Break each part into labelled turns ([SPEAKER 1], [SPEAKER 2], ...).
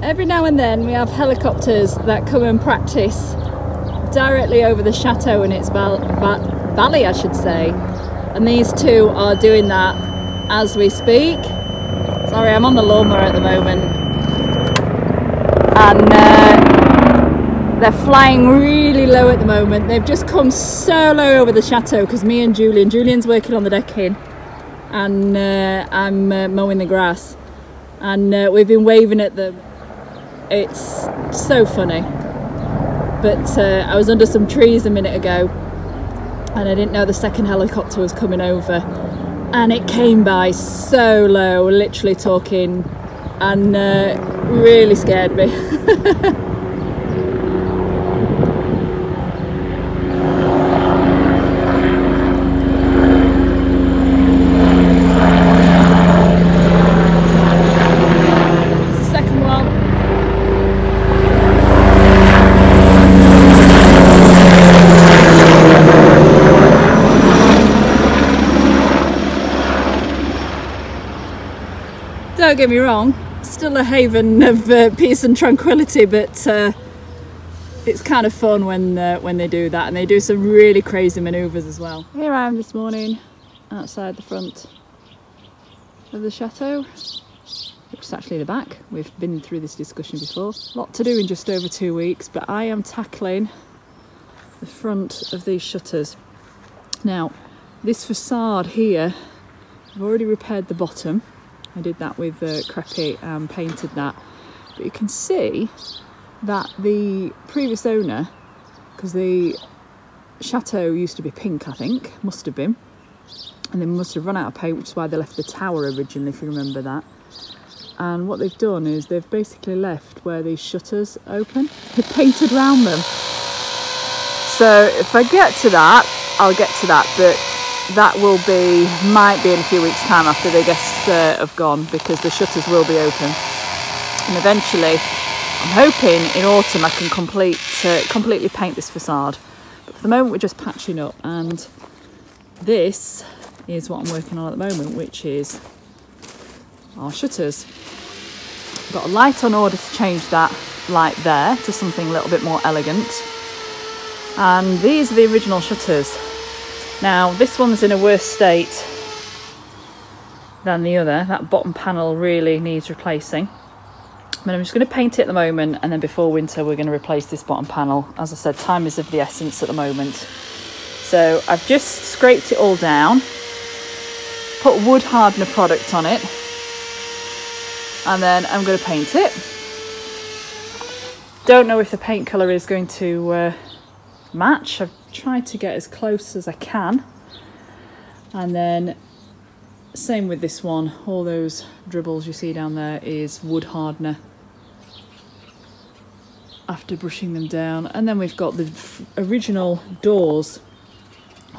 [SPEAKER 1] Every now and then we have helicopters that come and practice directly over the chateau and its valley, I should say. And these two are doing that as we speak. Sorry, I'm on the lawnmower at the moment. And they're flying really low at the moment. They've just come so low over the chateau because me and Julian's working on the decking and I'm mowing the grass. And we've been waving at them. It's so funny. But I was under some trees a minute ago and I didn't know the second helicopter was coming over, and it came by so low, literally talking, and really scared me. Don't get me wrong, still a haven of peace and tranquility, but it's kind of fun when they do that, and they do some really crazy manoeuvres as well. Here I am this morning outside the front of the chateau, which is actually the back. We've been through this discussion before. A lot to do in just over 2 weeks, but I am tackling the front of these shutters. Now, this facade here, I've already repaired the bottom. I did that with Crepey and painted that, but you can see that the previous owner, because the chateau used to be pink, I think, must have been, and they must have run out of paint, which is why they left the tower originally, if you remember that. And what they've done is they've basically left where these shutters open, they've painted around them. So if I get to that, I'll get to that, but that will be, might be in a few weeks' time after the guests have gone, because the shutters will be open. And eventually, I'm hoping in autumn I can completely paint this facade. But for the moment we're just patching up, and this is what I'm working on at the moment, which is our shutters. I've got a light on order to change that light there to something a little bit more elegant. And these are the original shutters. Now this one's in a worse state than the other. That bottom panel really needs replacing. But I'm just going to paint it at the moment, and then before winter we're going to replace this bottom panel. As I said, time is of the essence at the moment. So I've just scraped it all down, put wood hardener product on it, and then I'm going to paint it. Don't know if the paint colour is going to match. I've tried to get as close as I can, and then same with this one. All those dribbles you see down there is wood hardener after brushing them down. And then we've got the original doors,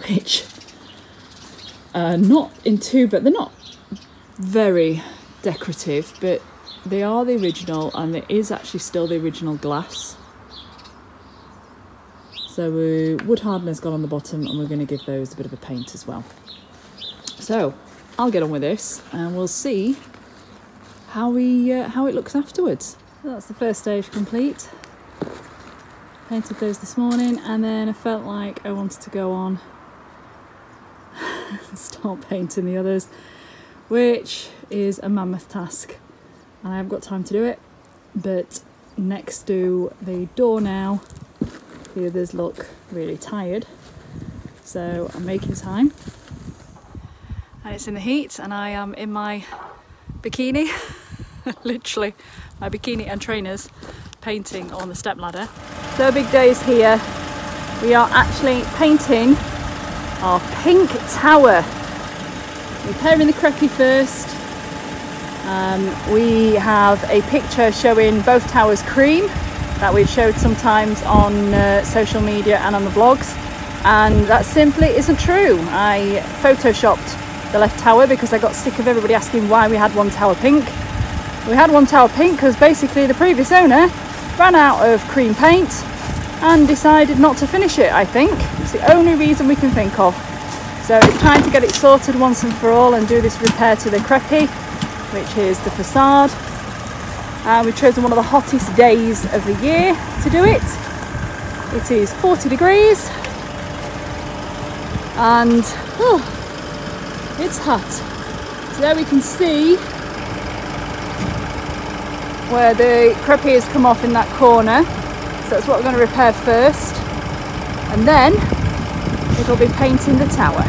[SPEAKER 1] which are not in too, but they're not very decorative, but they are the original, and there is actually still the original glass. So wood hardener's gone on the bottom, and we're going to give those a bit of a paint as well. So I'll get on with this and we'll see how it looks afterwards. So that's the first stage complete. Painted those this morning, and then I felt like I wanted to go on and start painting the others, which is a mammoth task, and I haven't got time to do it. But next to the door now, the others look really tired, so I'm making time. And it's in the heat, and I am in my bikini, literally my bikini and trainers, painting on the step ladder. So big day is here. We are actually painting our pink tower. Repairing the Crepey first. We have a picture showing both towers cream that we've showed sometimes on social media and on the blogs, and that simply isn't true. I photoshopped the left tower because I got sick of everybody asking why we had one tower pink. We had one tower pink because basically the previous owner ran out of cream paint and decided not to finish it, I think. It's the only reason we can think of. So it's time to get it sorted once and for all and do this repair to the Crepey, which is the facade. We've chosen one of the hottest days of the year to do it. It is 40 degrees and it's hot. So there we can see where the crepiers come off in that corner. So that's what we're going to repair first, and then it'll be painting the tower.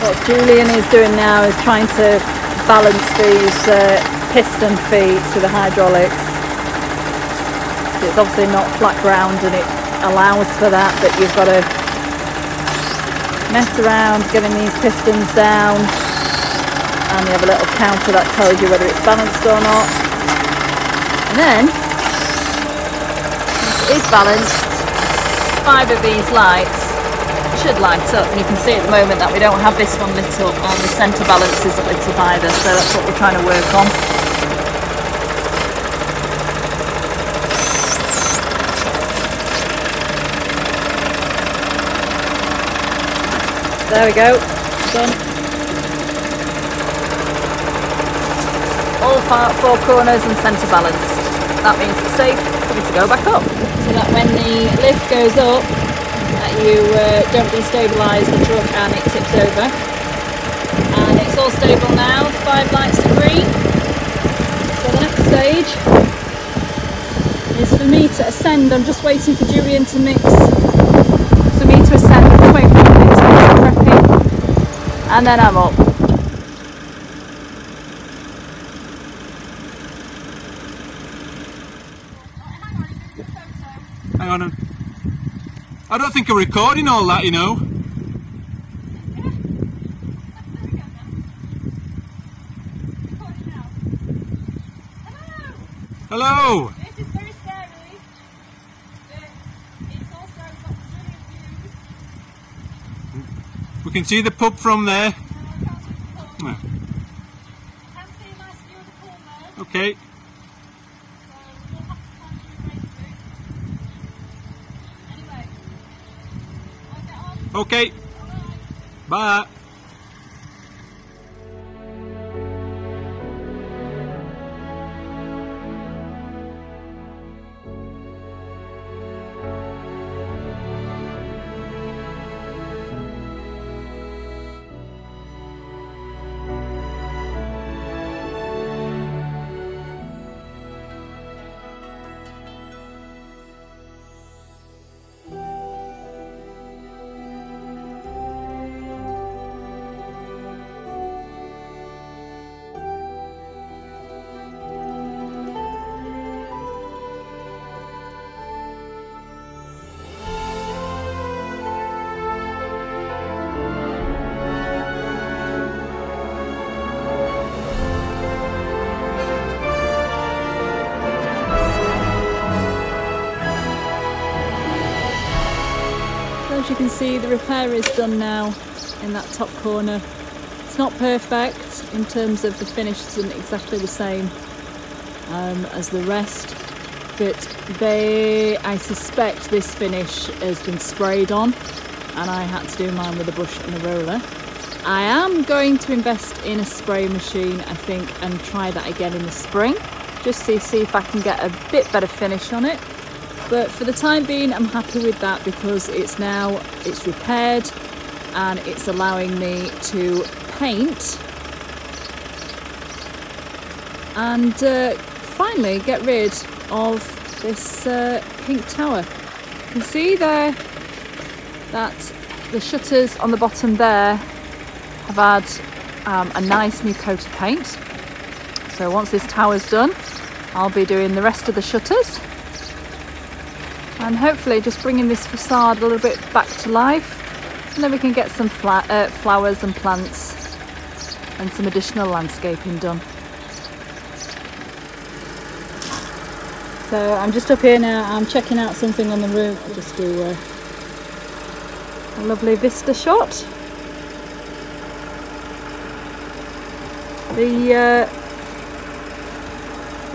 [SPEAKER 1] What Julian is doing now is trying to balance these piston feet to the hydraulics. It's obviously not flat ground and it allows for that, but you've got to mess around getting these pistons down, and you have a little counter that tells you whether it's balanced or not. And then, once it is balanced, 5 of these lights should light up, and you can see at the moment that we don't have this one lit up, and the centre balance isn't lit up either, so that's what we're trying to work on. There we go, done. All 4 corners and centre balanced. That means it's safe for me to go back up. So that when the lift goes up, that you don't destabilise the truck and it tips over. And it's all stable now, 5 lights are green. So the next stage is for me to ascend. I'm just waiting for Julian to mix. For me to ascend, I'm just waiting for him to mix the prepping. And then I'm up.
[SPEAKER 2] Hang on. I don't think I'm recording all that, you know. Hello!
[SPEAKER 1] This is very scary, but it's also got brilliant views.
[SPEAKER 2] We can see the pub from there.
[SPEAKER 1] No, I can't see the pub.
[SPEAKER 2] Oh.
[SPEAKER 1] I can see a nice view of the pool though.
[SPEAKER 2] Okay.
[SPEAKER 1] So we'll have to find you a way through. Anyway, I'll get on.
[SPEAKER 2] Okay.
[SPEAKER 1] Alright.
[SPEAKER 2] Bye.
[SPEAKER 1] As you can see, the repair is done now in that top corner. It's not perfect in terms of the finish, isn't exactly the same as the rest, but I suspect this finish has been sprayed on, and I had to do mine with a brush and a roller. I am going to invest in a spray machine, I think, and try that again in the spring, just to see if I can get a bit better finish on it. But for the time being, I'm happy with that because it's repaired and it's allowing me to paint and finally get rid of this pink tower. You can see there that the shutters on the bottom there have had a nice new coat of paint. So once this tower's done, I'll be doing the rest of the shutters. And hopefully just bringing this facade a little bit back to life, and then we can get some flowers and plants and some additional landscaping done. So I'm just up here now, I'm checking out something on the roof. I'll just do a lovely vista shot. The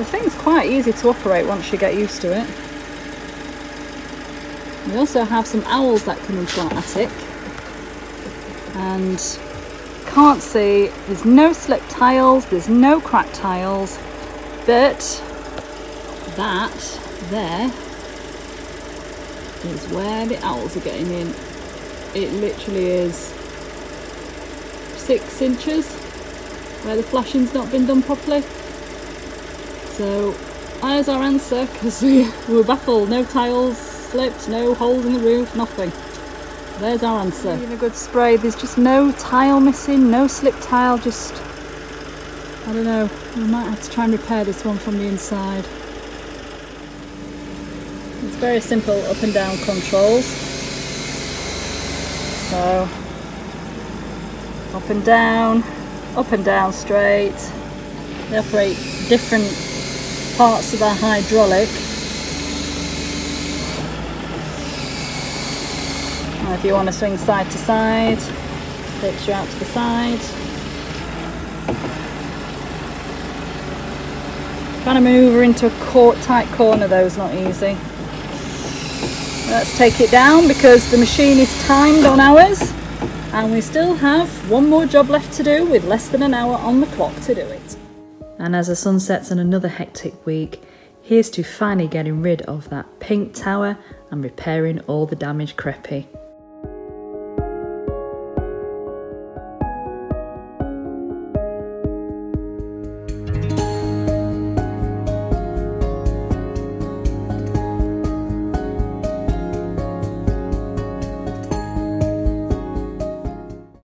[SPEAKER 1] thing's quite easy to operate once you get used to it. We also have some owls that come into our attic, and can't see, there's no slip tiles, there's no cracked tiles, but that there is where the owls are getting in. It literally is 6 inches where the flashing's not been done properly. So there's our answer, because we were baffled. No tiles slipped, no holes in the roof, nothing. There's our answer. Even a good spray. There's just no tile missing, no slip tile, just, I don't know, we might have to try and repair this one from the inside. It's very simple up and down controls. So up and down straight. They operate different parts of our hydraulic. Now if you want to swing side to side, takes you out to the side. Trying to manoeuvre into a tight corner though is not easy. Let's take it down because the machine is timed on hours and we still have one more job left to do with less than an hour on the clock to do it. And as the sun sets on another hectic week, here's to finally getting rid of that pink tower and repairing all the damaged crepe.